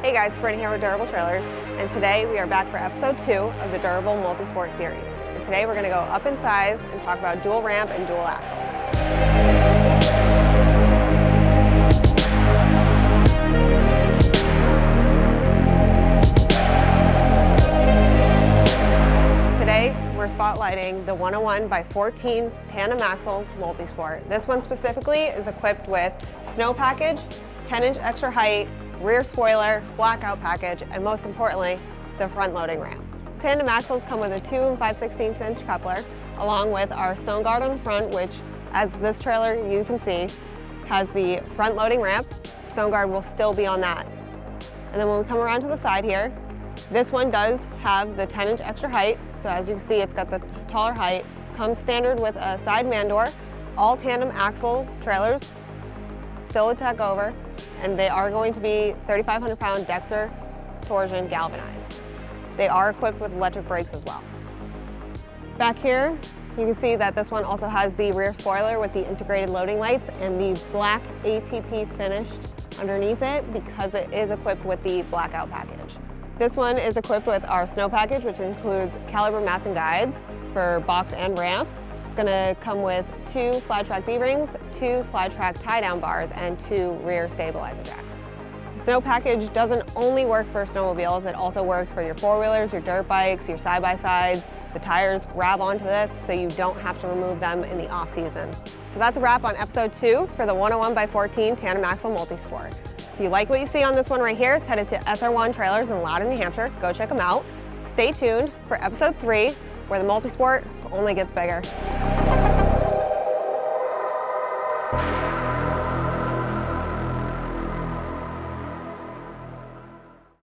Hey guys, Brent here with Durabull Trailers, and today we are back for episode 2 of the Durabull MultiSport Series. And today we're going to go up in size and talk about dual ramp and dual axle. Today we're spotlighting the 101/14 tandem axle MultiSport. This one specifically is equipped with snow package, 10-inch extra height, rear spoiler, blackout package, and most importantly, the front loading ramp. Tandem axles come with a 2 5/16 inch coupler, along with our stone guard on the front, which, as this trailer you can see, has the front loading ramp. Stone guard will still be on that. And then when we come around to the side here, this one does have the 10-inch extra height, so as you can see, it's got the taller height. Comes standard with a side man door. All tandem axle trailers still a tech over, and they are going to be 3,500-pound Dexter Torsion Galvanized. They are equipped with electric brakes as well. Back here, you can see that this one also has the rear spoiler with the integrated loading lights and the black ATP finished underneath it because it is equipped with the blackout package. This one is equipped with our snow package, which includes caliber mats and guides for box and ramps. It's going to come with 2 slide track D-rings, 2 slide track tie down bars, and 2 rear stabilizer jacks. The snow package doesn't only work for snowmobiles, it also works for your four-wheelers, your dirt bikes, your side-by-sides. The tires grab onto this so you don't have to remove them in the off-season. So that's a wrap on episode 2 for the 101/14 tandem axle MultiSport. If you like what you see on this one right here, it's headed to SR1 Trailers in Loudon, New Hampshire. Go check them out. Stay tuned for episode 3, where the MultiSport only gets bigger.